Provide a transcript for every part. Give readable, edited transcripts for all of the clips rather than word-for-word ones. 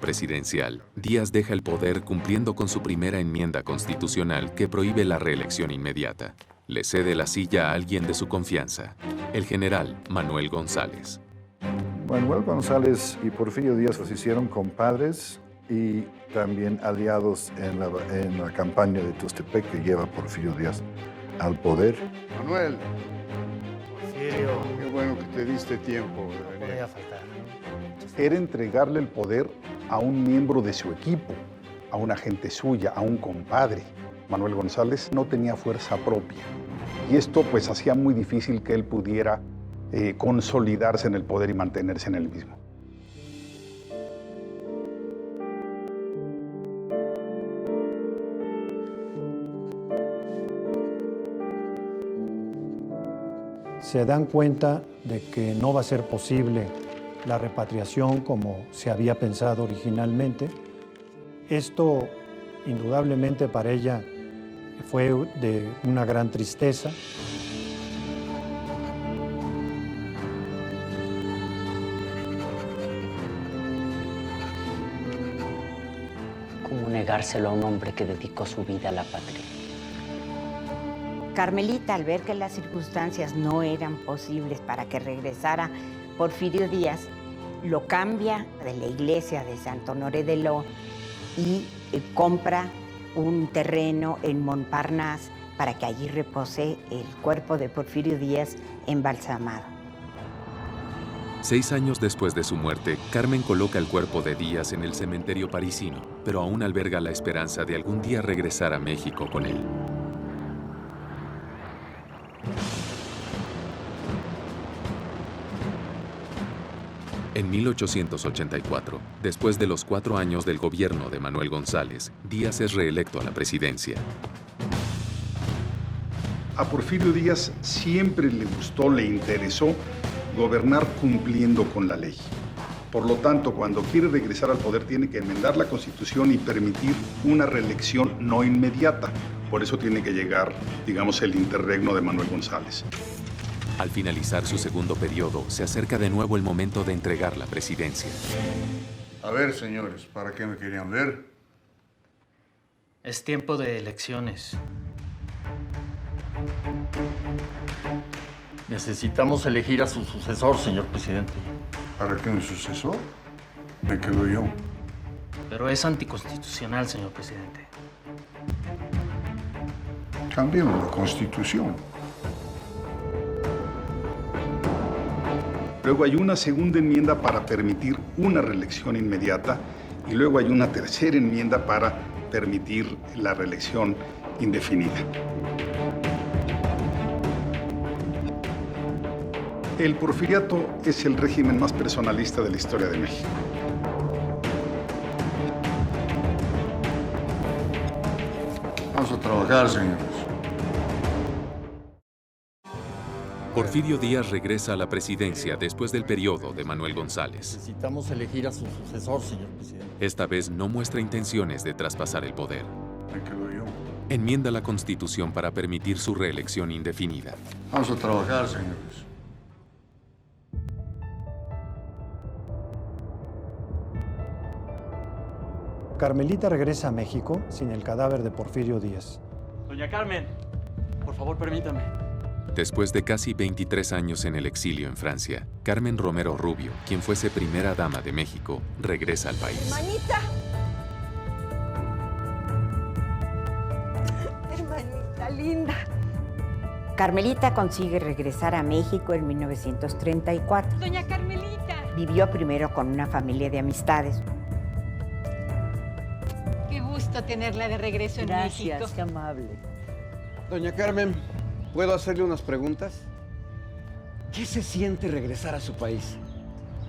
Presidencial, Díaz deja el poder cumpliendo con su primera enmienda constitucional que prohíbe la reelección inmediata. Le cede la silla a alguien de su confianza, el general Manuel González. Manuel González y Porfirio Díaz se hicieron compadres y también aliados en la campaña de Tuxtepec que lleva Porfirio Díaz al poder. Manuel, Porfirio, qué bueno que te diste tiempo de no venir. podía faltar. Era entregarle el poder a un miembro de su equipo, a una gente suya, a un compadre. Manuel González no tenía fuerza propia y esto pues hacía muy difícil que él pudiera consolidarse en el poder y mantenerse en el mismo. Se dan cuenta de que no va a ser posible la repatriación como se había pensado originalmente. Esto, indudablemente, para ella fue de una gran tristeza. ¿Cómo negárselo a un hombre que dedicó su vida a la patria? Carmelita, al ver que las circunstancias no eran posibles para que regresara Porfirio Díaz, lo cambia de la iglesia de Santo Honoré de Lo y compra un terreno en Montparnasse para que allí repose el cuerpo de Porfirio Díaz embalsamado. 6 años después de su muerte, Carmen coloca el cuerpo de Díaz en el cementerio parisino, pero aún alberga la esperanza de algún día regresar a México con él. En 1884, después de los 4 años del gobierno de Manuel González, Díaz es reelecto a la presidencia. A Porfirio Díaz siempre le gustó, le interesó gobernar cumpliendo con la ley. Por lo tanto, cuando quiere regresar al poder tiene que enmendar la Constitución y permitir una reelección no inmediata. Por eso tiene que llegar, digamos, el interregno de Manuel González. Al finalizar su segundo periodo, se acerca de nuevo el momento de entregar la presidencia. A ver, señores, ¿para qué me querían ver? Es tiempo de elecciones. Necesitamos elegir a su sucesor, señor presidente. ¿Para qué un sucesor? Me quedo yo. Pero es anticonstitucional, señor presidente. Cambiemos la Constitución. Luego hay una segunda enmienda para permitir una reelección inmediata y luego hay una tercera enmienda para permitir la reelección indefinida. El porfiriato es el régimen más personalista de la historia de México. Vamos a trabajar, señores. Porfirio Díaz regresa a la presidencia después del periodo de Manuel González. Necesitamos elegir a su sucesor, señor presidente. Esta vez no muestra intenciones de traspasar el poder. Me quedo yo. Enmienda la Constitución para permitir su reelección indefinida. Vamos a trabajar, señores. Carmelita regresa a México sin el cadáver de Porfirio Díaz. Doña Carmen, por favor, permítame. Después de casi 23 años en el exilio en Francia, Carmen Romero Rubio, quien fuese primera dama de México, regresa al país. ¡Hermanita! Hermanita linda. Carmelita consigue regresar a México en 1934. Doña Carmelita. Vivió primero con una familia de amistades. Qué gusto tenerla de regreso en México. Gracias, qué amable. Doña Carmen, ¿puedo hacerle unas preguntas? ¿Qué se siente regresar a su país?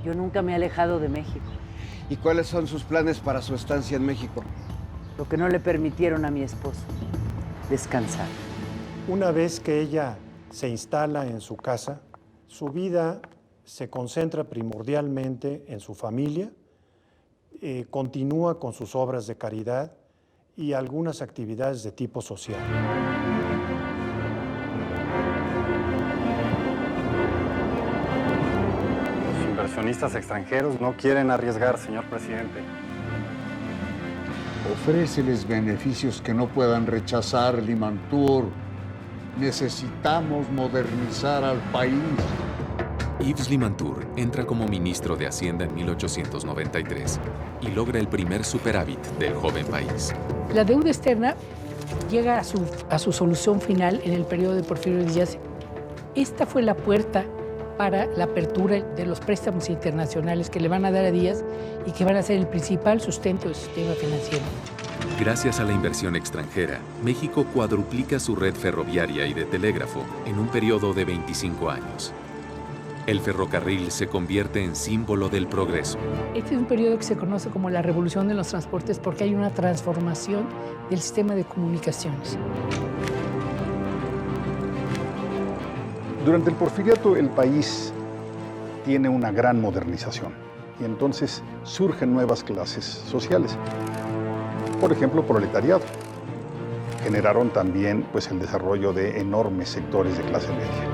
Yo nunca me he alejado de México. ¿Y cuáles son sus planes para su estancia en México? Lo que no le permitieron a mi esposo, descansar. Una vez que ella se instala en su casa, su vida se concentra primordialmente en su familia, continúa con sus obras de caridad y algunas actividades de tipo social. Los inversionistas extranjeros no quieren arriesgar, señor presidente. Ofréceles beneficios que no puedan rechazar, Limantour. Necesitamos modernizar al país. Yves Limantour entra como ministro de Hacienda en 1893 y logra el primer superávit del joven país. La deuda externa llega a su solución final en el periodo de Porfirio Díaz. Esta fue la puerta para la apertura de los préstamos internacionales que le van a dar a Díaz y que van a ser el principal sustento del sistema financiero. Gracias a la inversión extranjera, México cuadruplica su red ferroviaria y de telégrafo en un periodo de 25 años. El ferrocarril se convierte en símbolo del progreso. Este es un periodo que se conoce como la revolución de los transportes porque hay una transformación del sistema de comunicaciones. Durante el porfiriato el país tiene una gran modernización y entonces surgen nuevas clases sociales. Por ejemplo, proletariado. Generaron también el desarrollo de enormes sectores de clase media.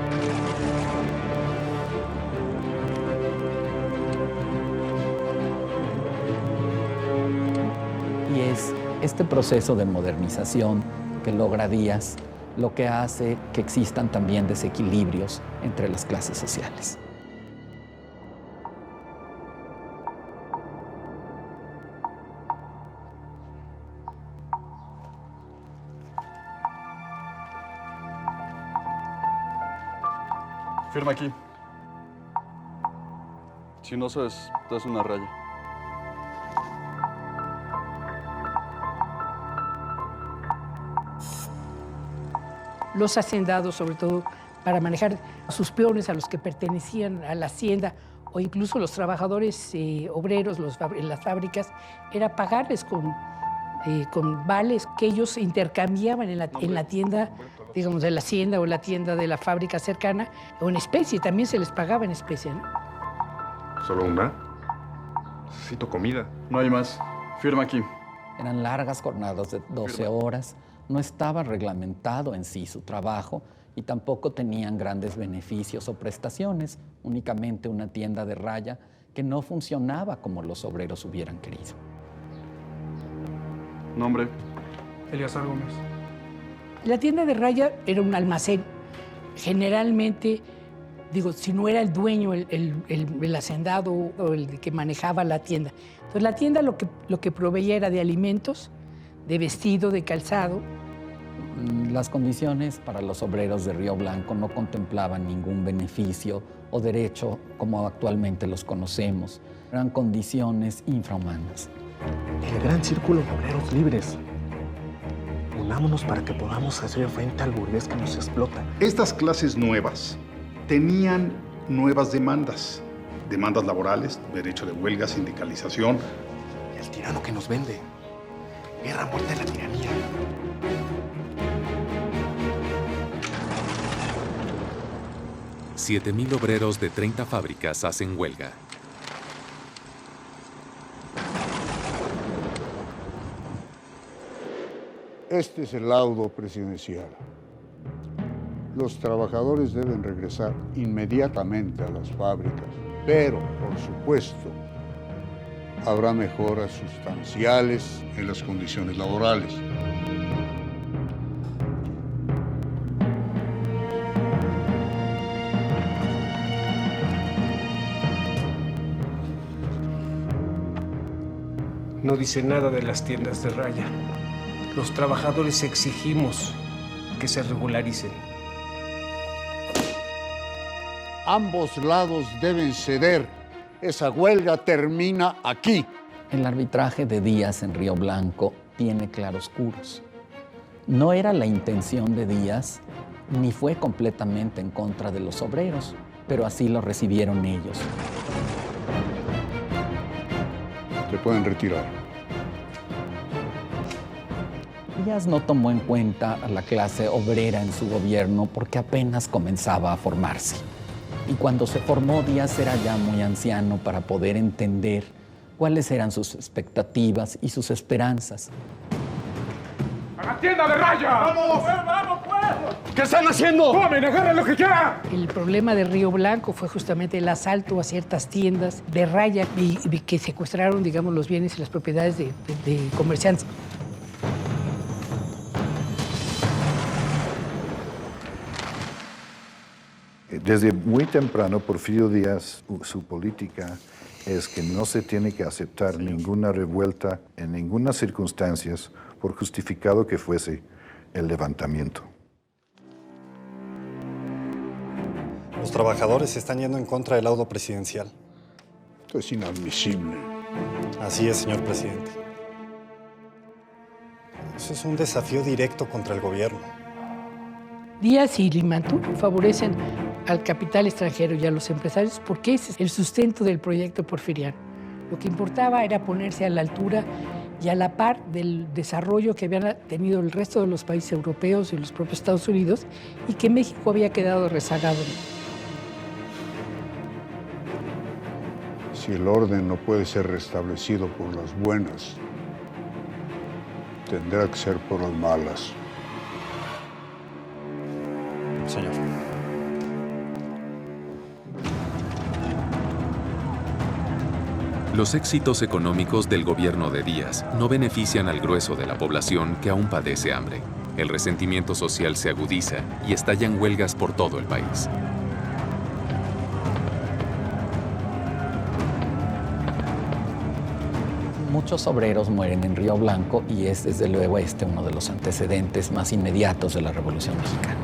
Y es este proceso de modernización que logra Díaz lo que hace que existan también desequilibrios entre las clases sociales. Firma aquí. Si no sabes, das una raya. Los hacendados, sobre todo, para manejar a sus peones, a los que pertenecían a la hacienda, o incluso los trabajadores obreros en las fábricas, era pagarles con vales que ellos intercambiaban en la tienda, digamos, de la hacienda o la tienda de la fábrica cercana, o en especie, también se les pagaba en especie, ¿no? ¿Solo una? Necesito comida. No hay más. Firma aquí. Eran largas jornadas de 12 horas. No estaba reglamentado en sí su trabajo y tampoco tenían grandes beneficios o prestaciones, únicamente una tienda de raya que no funcionaba como los obreros hubieran querido. Nombre. Eleazar Gómez. La tienda de raya era un almacén. Generalmente, si no era el dueño, el hacendado o el que manejaba la tienda. Entonces la tienda lo que proveía era de alimentos, de vestido, de calzado. Las condiciones para los obreros de Río Blanco no contemplaban ningún beneficio o derecho como actualmente los conocemos. Eran condiciones infrahumanas. El gran círculo de obreros libres. Unámonos para que podamos hacer frente al burgués que nos explota. Estas clases nuevas tenían nuevas demandas. Demandas laborales, derecho de huelga, sindicalización. Y el tirano que nos vende. Guerra, muerte a la tiranía. $7,000 obreros de 30 fábricas hacen huelga. Este es el laudo presidencial. Los trabajadores deben regresar inmediatamente a las fábricas, pero, por supuesto, habrá mejoras sustanciales en las condiciones laborales. No dice nada de las tiendas de raya. Los trabajadores exigimos que se regularicen. Ambos lados deben ceder. Esa huelga termina aquí. El arbitraje de Díaz en Río Blanco tiene claroscuros. No era la intención de Díaz, ni fue completamente en contra de los obreros, pero así lo recibieron ellos. Se pueden retirar. Díaz no tomó en cuenta a la clase obrera en su gobierno porque apenas comenzaba a formarse. Y cuando se formó, Díaz era ya muy anciano para poder entender cuáles eran sus expectativas y sus esperanzas. ¡A la tienda de raya! ¡Vamos! ¡Vamos, pues! ¿Qué están haciendo? ¡Tomen, agarren lo que quieran! El problema de Río Blanco fue justamente el asalto a ciertas tiendas de raya y que secuestraron, digamos, los bienes y las propiedades de comerciantes. Desde muy temprano, Porfirio Díaz, su política es que no se tiene que aceptar ninguna revuelta en ninguna circunstancia, por justificado que fuese el levantamiento. Los trabajadores se están yendo en contra del laudo presidencial. Esto es inadmisible. Así es, señor presidente. Eso es un desafío directo contra el gobierno. Díaz y Limantú favorecen al capital extranjero y a los empresarios porque ese es el sustento del proyecto porfiriano. Lo que importaba era ponerse a la altura y a la par del desarrollo que habían tenido el resto de los países europeos y los propios Estados Unidos y que México había quedado rezagado. Si el orden no puede ser restablecido por las buenas, tendrá que ser por las malas. Señor. Los éxitos económicos del gobierno de Díaz no benefician al grueso de la población que aún padece hambre. El resentimiento social se agudiza y estallan huelgas por todo el país. Muchos obreros mueren en Río Blanco y es desde luego uno de los antecedentes más inmediatos de la Revolución Mexicana.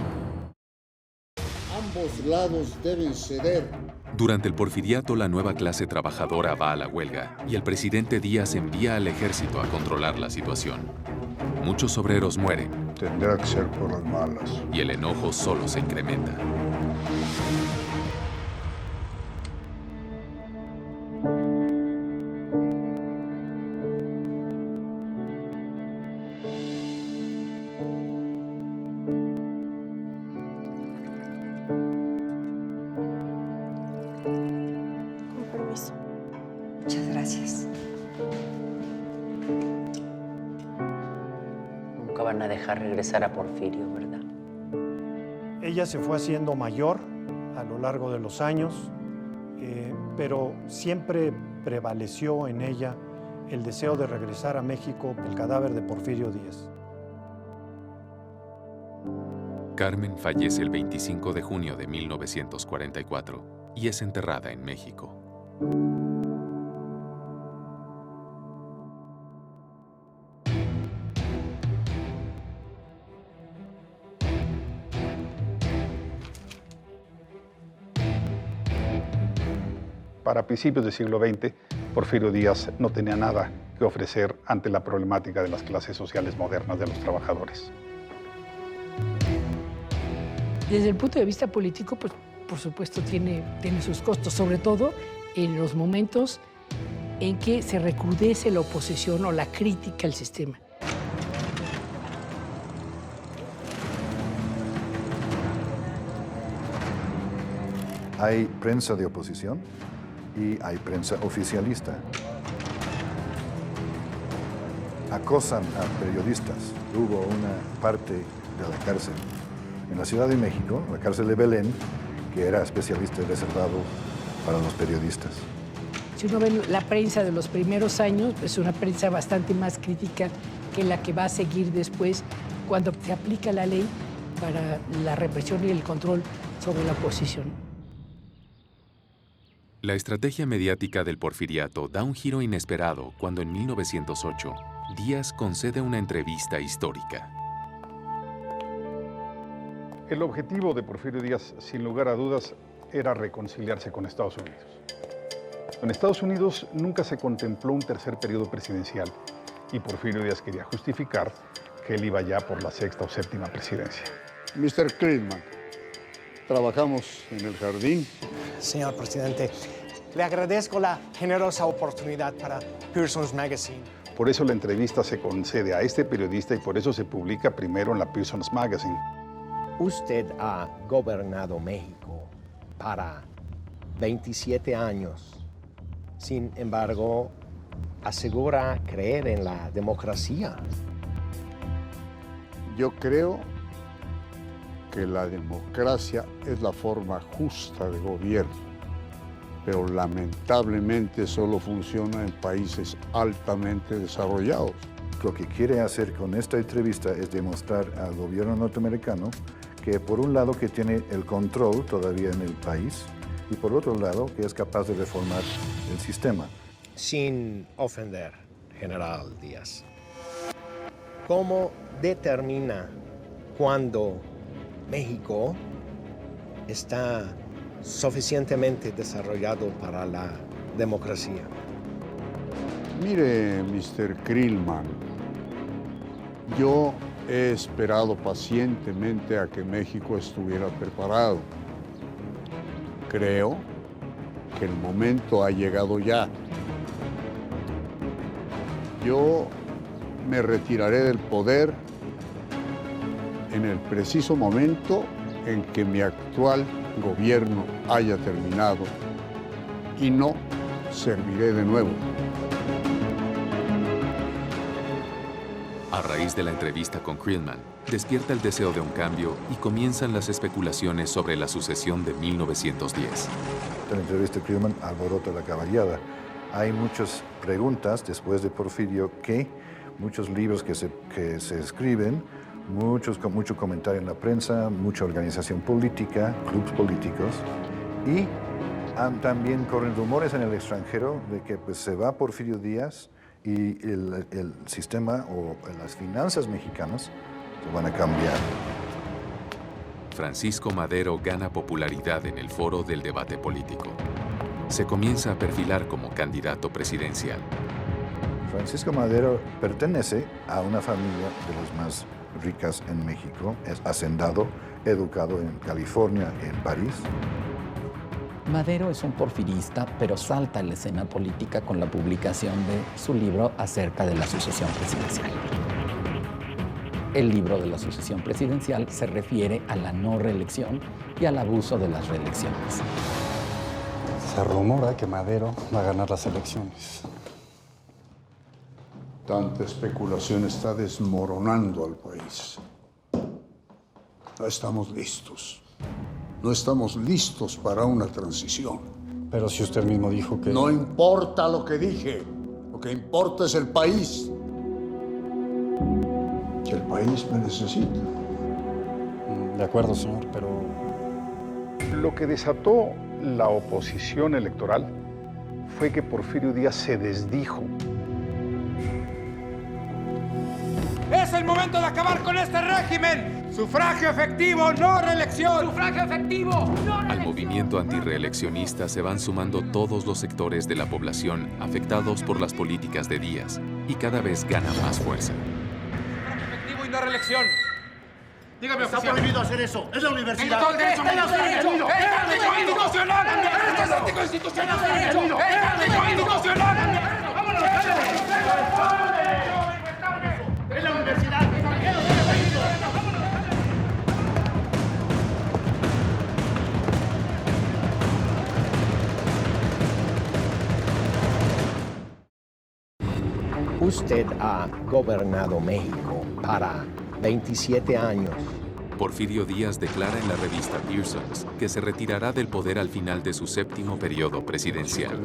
Ambos lados deben ceder. Durante el porfiriato, la nueva clase trabajadora va a la huelga y el presidente Díaz envía al ejército a controlar la situación. Muchos obreros mueren. Tendrá que ser por las malas. Y el enojo solo se incrementa. Muchas gracias. Nunca van a dejar regresar a Porfirio, ¿verdad? Ella se fue haciendo mayor a lo largo de los años, pero siempre prevaleció en ella el deseo de regresar a México el cadáver de Porfirio Díaz. Carmen fallece el 25 de junio de 1944 y es enterrada en México. Para principios del siglo XX, Porfirio Díaz no tenía nada que ofrecer ante la problemática de las clases sociales modernas de los trabajadores. Desde el punto de vista político, pues, por supuesto, tiene sus costos, sobre todo en los momentos en que se recrudece la oposición o la crítica al sistema. Hay prensa de oposición y hay prensa oficialista. Acosan a periodistas. Hubo una parte de la cárcel en la Ciudad de México, la cárcel de Belén, que era especialista y reservado para los periodistas. Si uno ve la prensa de los primeros años, es una prensa bastante más crítica que la que va a seguir después cuando se aplica la ley para la represión y el control sobre la oposición. La estrategia mediática del porfiriato da un giro inesperado cuando en 1908 Díaz concede una entrevista histórica. El objetivo de Porfirio Díaz, sin lugar a dudas, era reconciliarse con Estados Unidos. En Estados Unidos nunca se contempló un tercer periodo presidencial y Porfirio Díaz quería justificar que él iba ya por la sexta o séptima presidencia. Mr. Cleveland, trabajamos en el jardín. Señor presidente, le agradezco la generosa oportunidad para Pearson's Magazine. Por eso la entrevista se concede a este periodista y por eso se publica primero en la Pearson's Magazine. Usted ha gobernado México para 27 años. Sin embargo, asegura creer en la democracia. Yo creo que la democracia es la forma justa de gobierno, pero lamentablemente solo funciona en países altamente desarrollados. Lo que quiere hacer con esta entrevista es demostrar al gobierno norteamericano que por un lado que tiene el control todavía en el país y por otro lado que es capaz de reformar el sistema. Sin ofender, General Díaz, ¿cómo determina cuando México está suficientemente desarrollado para la democracia? Mire, Mr. Krillman, yo he esperado pacientemente a que México estuviera preparado. Creo que el momento ha llegado ya. Yo me retiraré del poder en el preciso momento en que mi actual gobierno haya terminado y no serviré de nuevo. A raíz de la entrevista con Krillman, despierta el deseo de un cambio y comienzan las especulaciones sobre la sucesión de 1910. La entrevista de Krillman alborota la caballada. Hay muchas preguntas después de Porfirio muchos libros que se escriben, mucho comentario en la prensa, mucha organización política, clubes políticos y también corren rumores en el extranjero de que pues, se va Porfirio Díaz y el sistema o las finanzas mexicanas se van a cambiar. Francisco Madero gana popularidad en el foro del debate político. Se comienza a perfilar como candidato presidencial. Francisco Madero pertenece a una familia de las más ricas en México. Es hacendado, educado en California, en París. Madero es un porfirista, pero salta a la escena política con la publicación de su libro acerca de la sucesión presidencial. El libro de la sucesión presidencial se refiere a la no reelección y al abuso de las reelecciones. Se rumora que Madero va a ganar las elecciones. Tanta especulación está desmoronando al país. No estamos listos. No estamos listos para una transición. Pero si usted mismo dijo que... No importa lo que dije. Lo que importa es el país. Que el país me necesita. De acuerdo, señor, pero... Lo que desató la oposición electoral fue que Porfirio Díaz se desdijo. ¡Es el momento de acabar con este régimen! ¡Sufragio efectivo, no reelección! ¡Sufragio efectivo, no reelección! Al movimiento antirreeleccionista se van sumando todos los sectores de la población afectados por las políticas de Díaz y cada vez gana más fuerza. ¡Sufragio efectivo y no reelección! Dígame, Está oficial. prohibido hacer eso. Es la universidad. Tengo todo el derecho. ¡Es anticonstitucional! ¡Es anticonstitucional! ¡Es anticonstitucional! ¡Vámonos! Es la universidad. Usted ha gobernado México para 27 años. Porfirio Díaz declara en la revista Pearsons que se retirará del poder al final de su 7º periodo presidencial.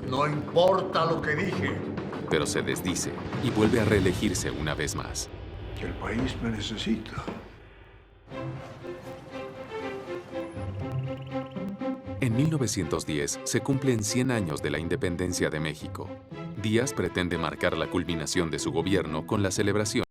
No importa lo que dije. Pero se desdice y vuelve a reelegirse una vez más. Que el país me necesita. En 1910 se cumplen 100 años de la independencia de México. Díaz pretende marcar la culminación de su gobierno con la celebración